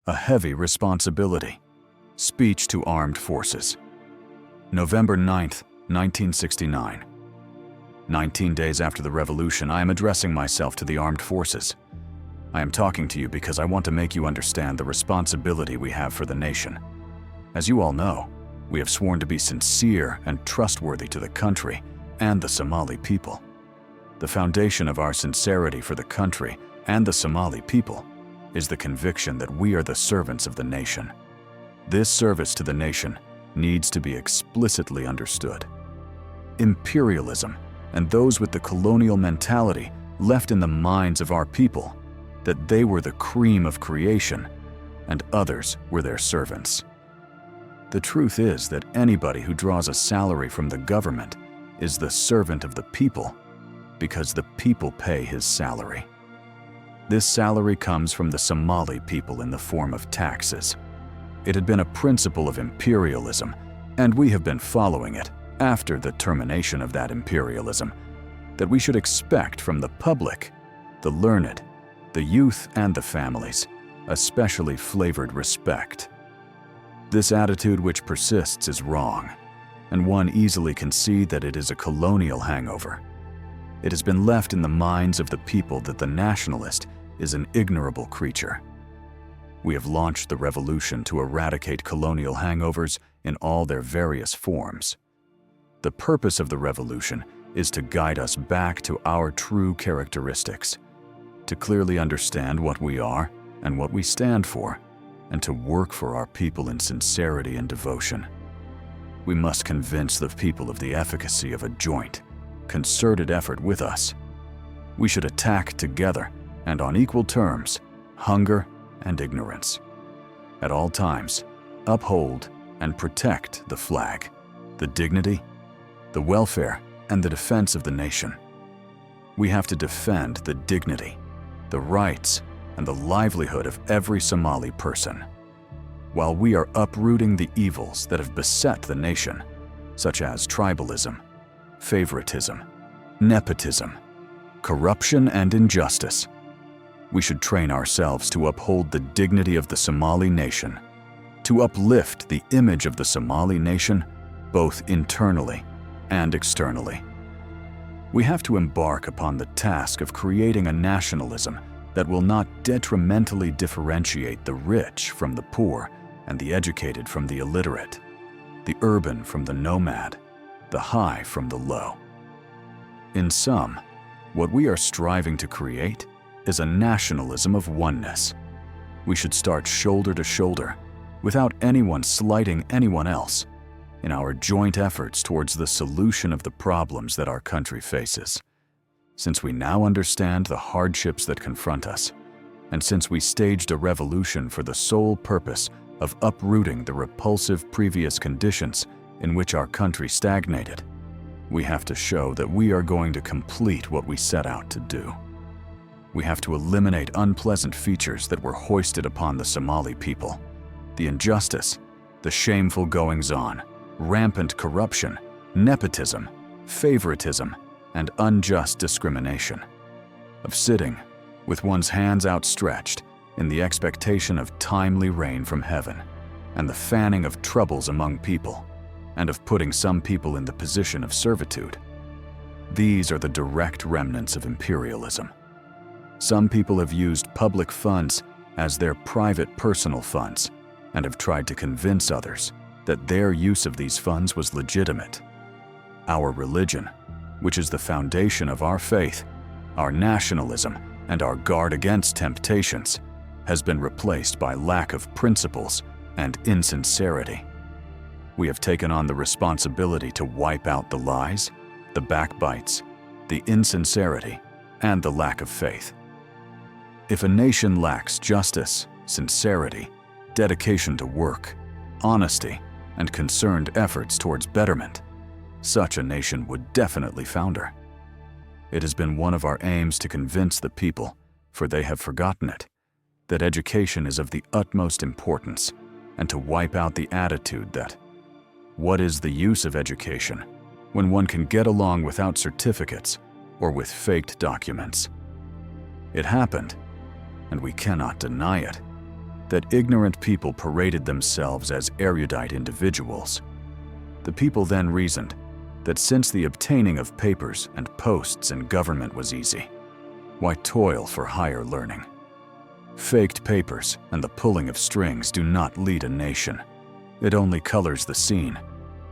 a heavy responsibility. Speech to Armed Forces. November 9th, 1969. 19 days after the revolution, I am addressing myself to the armed forces. I am talking to you because I want to make you understand the responsibility we have for the nation. As you all know, we have sworn to be sincere and trustworthy to the country and the Somali people. The foundation of our sincerity for the country and the Somali people is the conviction that we are the servants of the nation. This service to the nation needs to be explicitly understood. Imperialism and those with the colonial mentality left in the minds of our people that they were the cream of creation and others were their servants. The truth is that anybody who draws a salary from the government is the servant of the people because the people pay his salary. This salary comes from the Somali people in the form of taxes. It had been a principle of imperialism, and we have been following it after the termination of that imperialism, that we should expect from the public, the learned, the youth and the families, a specially flavored respect. This attitude which persists is wrong, and one easily can see that it is a colonial hangover. It has been left in the minds of the people that the nationalist is an ignorable creature. We have launched the revolution to eradicate colonial hangovers in all their various forms. The purpose of the revolution is to guide us back to our true characteristics, to clearly understand what we are and what we stand for, and to work for our people in sincerity and devotion. We must convince the people of the efficacy of a joint, concerted effort with us. We should attack together and on equal terms hunger and ignorance. At all times, uphold and protect the flag, the dignity, the welfare, and the defense of the nation. We have to defend the dignity, the rights, and the livelihood of every Somali person, while we are uprooting the evils that have beset the nation, such as tribalism, favoritism, nepotism, corruption, and injustice. We should train ourselves to uphold the dignity of the Somali nation, to uplift the image of the Somali nation, both internally and externally. We have to embark upon the task of creating a nationalism that will not detrimentally differentiate the rich from the poor and the educated from the illiterate, the urban from the nomad, the high from the low. In sum, what we are striving to create is a nationalism of oneness. We should start shoulder to shoulder, without anyone slighting anyone else, in our joint efforts towards the solution of the problems that our country faces. Since we now understand the hardships that confront us, and since we staged a revolution for the sole purpose of uprooting the repulsive previous conditions in which our country stagnated, we have to show that we are going to complete what we set out to do. We have to eliminate unpleasant features that were hoisted upon the Somali people: the injustice, the shameful goings-on, rampant corruption, nepotism, favoritism, and unjust discrimination, of sitting with one's hands outstretched in the expectation of timely rain from heaven, and the fanning of troubles among people, and of putting some people in the position of servitude. These are the direct remnants of imperialism. Some people have used public funds as their private personal funds and have tried to convince others that their use of these funds was legitimate. Our religion, which is the foundation of our faith, our nationalism, and our guard against temptations, has been replaced by lack of principles and insincerity. We have taken on the responsibility to wipe out the lies, the backbites, the insincerity, and the lack of faith. If a nation lacks justice, sincerity, dedication to work, honesty, and concerned efforts towards betterment, such a nation would definitely founder. It has been one of our aims to convince the people, for they have forgotten it, that education is of the utmost importance, and to wipe out the attitude that, what is the use of education when one can get along without certificates or with faked documents? It happened, and we cannot deny it. that ignorant people paraded themselves as erudite individuals. The people then reasoned that since the obtaining of papers and posts in government was easy, why toil for higher learning? Faked papers and the pulling of strings do not lead a nation. It only colors the scene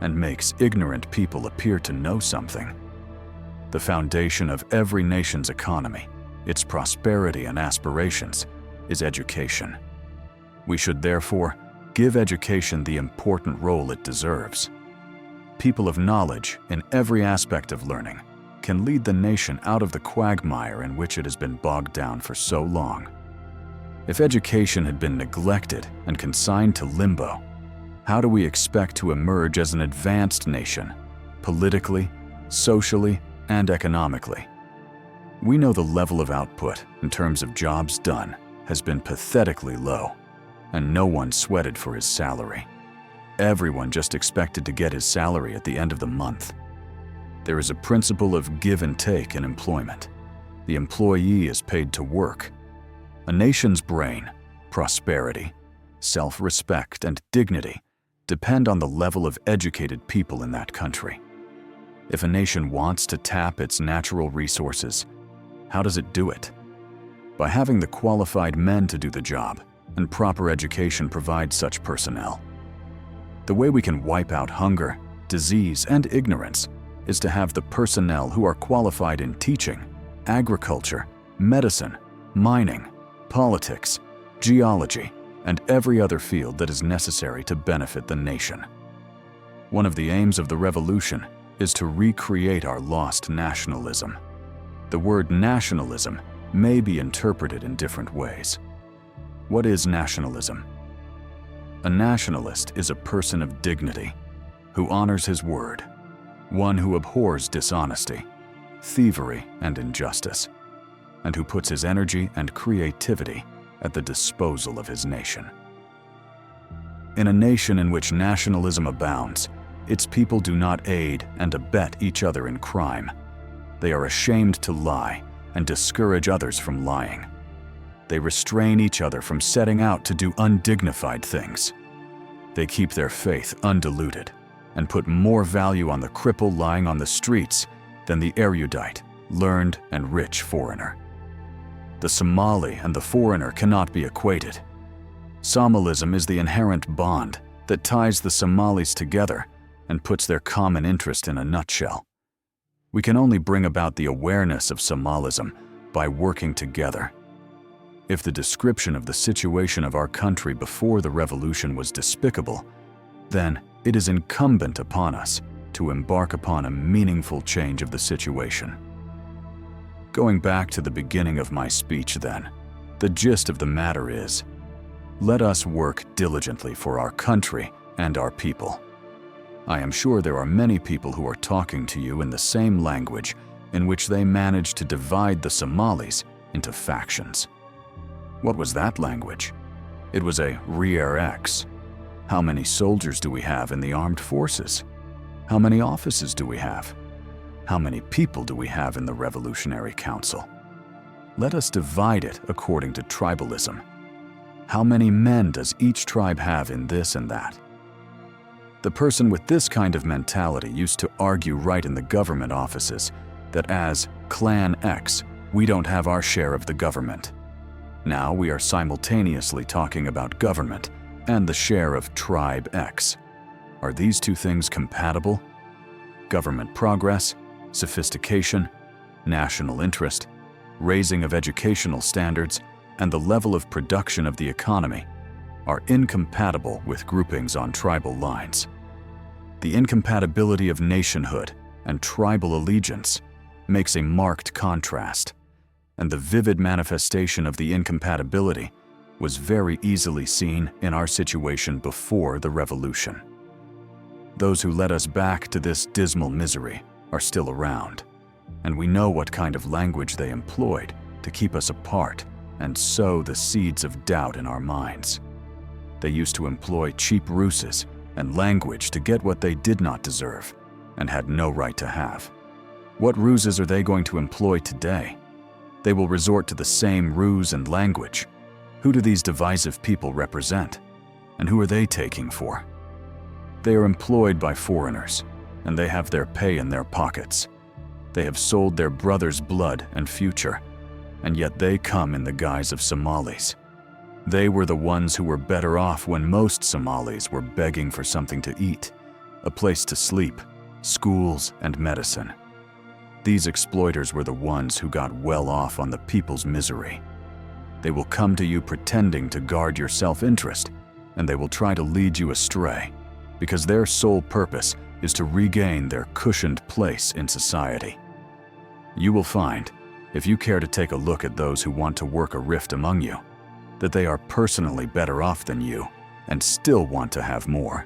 and makes ignorant people appear to know something. The foundation of every nation's economy, its prosperity and aspirations, is education. We should therefore give education the important role it deserves. People of knowledge in every aspect of learning can lead the nation out of the quagmire in which it has been bogged down for so long. If education had been neglected and consigned to limbo, how do we expect to emerge as an advanced nation, politically, socially, and economically? We know the level of output in terms of jobs done has been pathetically low, and no one sweated for his salary. Everyone just expected to get his salary at the end of the month. There is a principle of give and take in employment. The employee is paid to work. A nation's brain, prosperity, self-respect, and dignity depend on the level of educated people in that country. If a nation wants to tap its natural resources, how does it do it? By having the qualified men to do the job, and proper education provides such personnel. The way we can wipe out hunger, disease, and ignorance is to have the personnel who are qualified in teaching, agriculture, medicine, mining, politics, geology, and every other field that is necessary to benefit the nation. One of the aims of the revolution is to recreate our lost nationalism. The word nationalism may be interpreted in different ways. What is nationalism? A nationalist is a person of dignity, who honors his word, one who abhors dishonesty, thievery, and injustice, and who puts his energy and creativity at the disposal of his nation. In a nation in which nationalism abounds, its people do not aid and abet each other in crime. They are ashamed to lie and discourage others from lying. They restrain each other from setting out to do undignified things. They keep their faith undiluted and put more value on the cripple lying on the streets than the erudite, learned, and rich foreigner. The Somali and the foreigner cannot be equated. Somalism is the inherent bond that ties the Somalis together and puts their common interest in a nutshell. We can only bring about the awareness of Somalism by working together. If the description of the situation of our country before the revolution was despicable, then it is incumbent upon us to embark upon a meaningful change of the situation. Going back to the beginning of my speech then, the gist of the matter is, let us work diligently for our country and our people. I am sure there are many people who are talking to you in the same language in which they managed to divide the Somalis into factions. What was that language? It was a rear-X. How many soldiers do we have in the armed forces? How many offices do we have? How many people do we have in the Revolutionary Council? Let us divide it according to tribalism. How many men does each tribe have in this and that? The person with this kind of mentality used to argue right in the government offices that as Clan X, we don't have our share of the government. Now we are simultaneously talking about government and the share of Tribe X. Are these two things compatible? Government progress, sophistication, national interest, raising of educational standards, and the level of production of the economy are incompatible with groupings on tribal lines. The incompatibility of nationhood and tribal allegiance makes a marked contrast, and the vivid manifestation of the incompatibility was very easily seen in our situation before the revolution. Those who led us back to this dismal misery are still around, and we know what kind of language they employed to keep us apart and sow the seeds of doubt in our minds. They used to employ cheap ruses and language to get what they did not deserve and had no right to have. What ruses are they going to employ today? They will resort to the same ruse and language. Who do these divisive people represent? And who are they taking for? They are employed by foreigners, and they have their pay in their pockets. They have sold their brothers' blood and future, and yet they come in the guise of Somalis. They were the ones who were better off when most Somalis were begging for something to eat, a place to sleep, schools, and medicine. These exploiters were the ones who got well off on the people's misery. They will come to you pretending to guard your self-interest, and they will try to lead you astray, because their sole purpose is to regain their cushioned place in society. You will find, if you care to take a look at those who want to work a rift among you, that they are personally better off than you and still want to have more.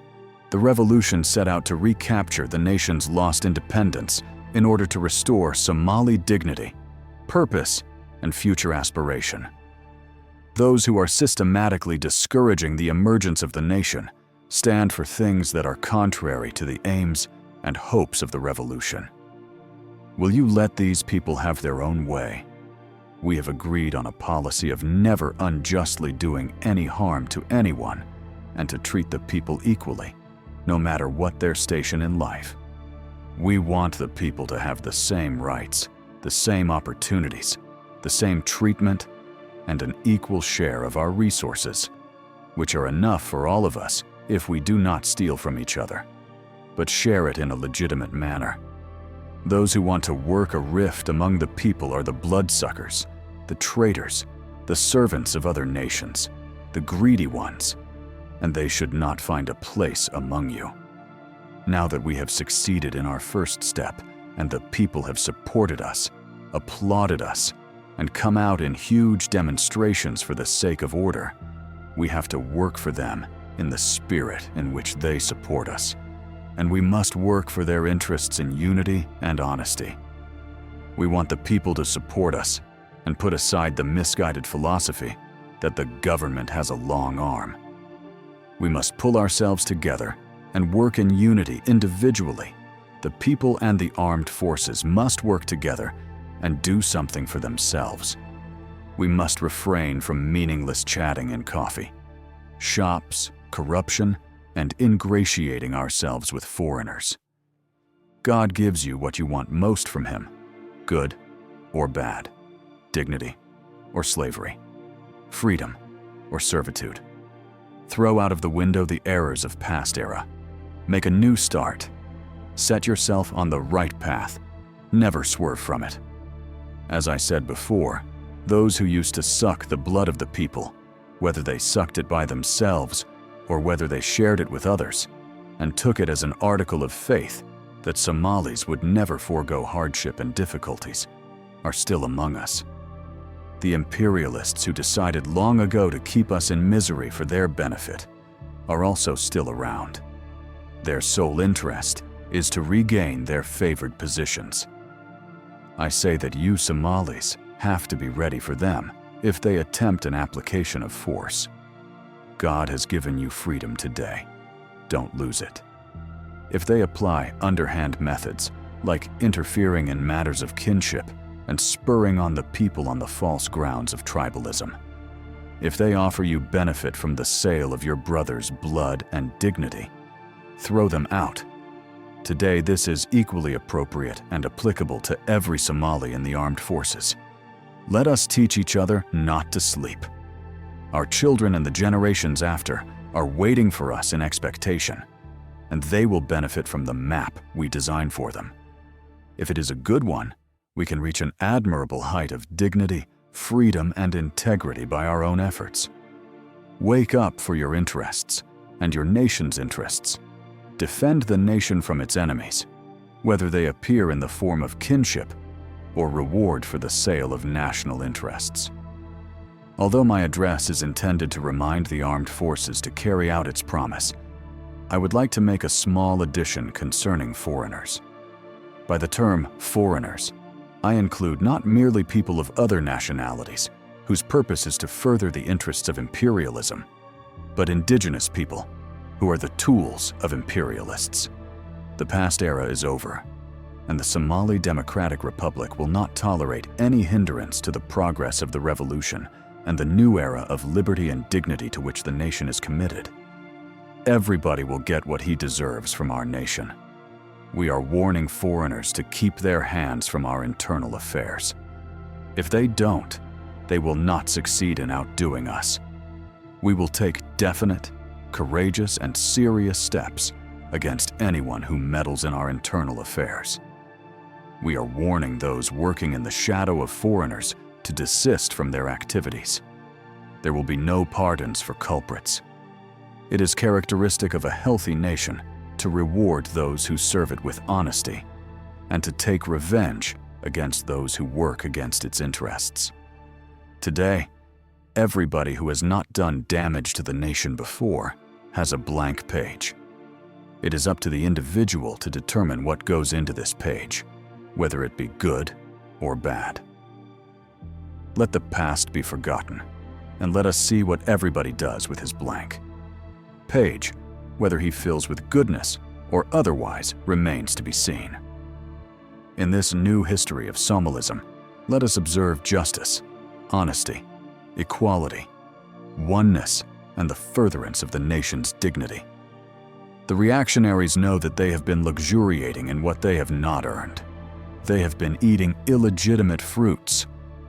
The revolution set out to recapture the nation's lost independence in order to restore Somali dignity, purpose, and future aspiration. Those who are systematically discouraging the emergence of the nation stand for things that are contrary to the aims and hopes of the revolution. Will you let these people have their own way? We have agreed on a policy of never unjustly doing any harm to anyone and to treat the people equally, no matter what their station in life. We want the people to have the same rights, the same opportunities, the same treatment, and an equal share of our resources, which are enough for all of us if we do not steal from each other, but share it in a legitimate manner. Those who want to work a rift among the people are the bloodsuckers, the traitors, the servants of other nations, the greedy ones, and they should not find a place among you. Now that we have succeeded in our first step and the people have supported us, applauded us, and come out in huge demonstrations for the sake of order, we have to work for them in the spirit in which they support us, and we must work for their interests in unity and honesty. We want the people to support us and put aside the misguided philosophy that the government has a long arm. We must pull ourselves together and work in unity individually. The people and the armed forces must work together and do something for themselves. We must refrain from meaningless chatting and coffee, shops, corruption, and ingratiating ourselves with foreigners. God gives you what you want most from Him, good or bad, dignity or slavery, freedom or servitude. Throw out of the window the errors of past era. Make a new start. Set yourself on the right path. Never swerve from it. As I said before, those who used to suck the blood of the people, whether they sucked it by themselves or whether they shared it with others, and took it as an article of faith that Somalis would never forego hardship and difficulties, are still among us. The imperialists who decided long ago to keep us in misery for their benefit are also still around. Their sole interest is to regain their favored positions. I say that you Somalis have to be ready for them if they attempt an application of force. God has given you freedom today. Don't lose it. If they apply underhand methods, like interfering in matters of kinship and spurring on the people on the false grounds of tribalism, if they offer you benefit from the sale of your brother's blood and dignity, throw them out. Today, this is equally appropriate and applicable to every Somali in the armed forces. Let us teach each other not to sleep. Our children and the generations after are waiting for us in expectation, and they will benefit from the map we design for them. If it is a good one, we can reach an admirable height of dignity, freedom, and integrity by our own efforts. Wake up for your interests and your nation's interests. Defend the nation from its enemies, whether they appear in the form of kinship or reward for the sale of national interests. Although my address is intended to remind the armed forces to carry out its promise, I would like to make a small addition concerning foreigners. By the term foreigners, I include not merely people of other nationalities whose purpose is to further the interests of imperialism, but indigenous people who are the tools of imperialists. The past era is over, and the Somali Democratic Republic will not tolerate any hindrance to the progress of the revolution and the new era of liberty and dignity to which the nation is committed. Everybody will get what he deserves from our nation. We are warning foreigners to keep their hands from our internal affairs. If they don't, they will not succeed in outdoing us. We will take definite, courageous, and serious steps against anyone who meddles in our internal affairs. We are warning those working in the shadow of foreigners to desist from their activities. There will be no pardons for culprits. It is characteristic of a healthy nation to reward those who serve it with honesty and to take revenge against those who work against its interests. Today, everybody who has not done damage to the nation before has a blank page. It is up to the individual to determine what goes into this page, whether it be good or bad. Let the past be forgotten, and let us see what everybody does with his blank page. Whether he fills with goodness or otherwise remains to be seen. In this new history of Somalism, let us observe justice, honesty, equality, oneness, and the furtherance of the nation's dignity. The reactionaries know that they have been luxuriating in what they have not earned. They have been eating illegitimate fruits,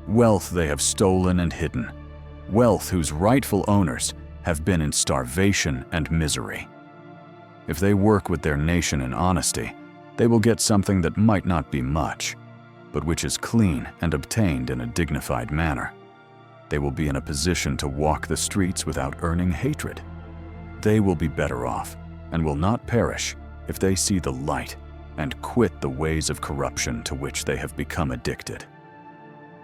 wealth they have stolen and hidden, wealth whose rightful owners have been in starvation and misery. If they work with their nation in honesty, they will get something that might not be much, but which is clean and obtained in a dignified manner. They will be in a position to walk the streets without earning hatred. They will be better off and will not perish if they see the light and quit the ways of corruption to which they have become addicted.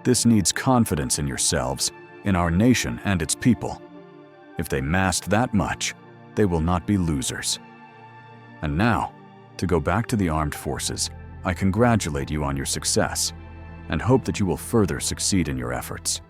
This needs confidence in yourselves, in our nation and its people. If they master that much, they will not be losers. And now, to go back to the armed forces, I congratulate you on your success and hope that you will further succeed in your efforts.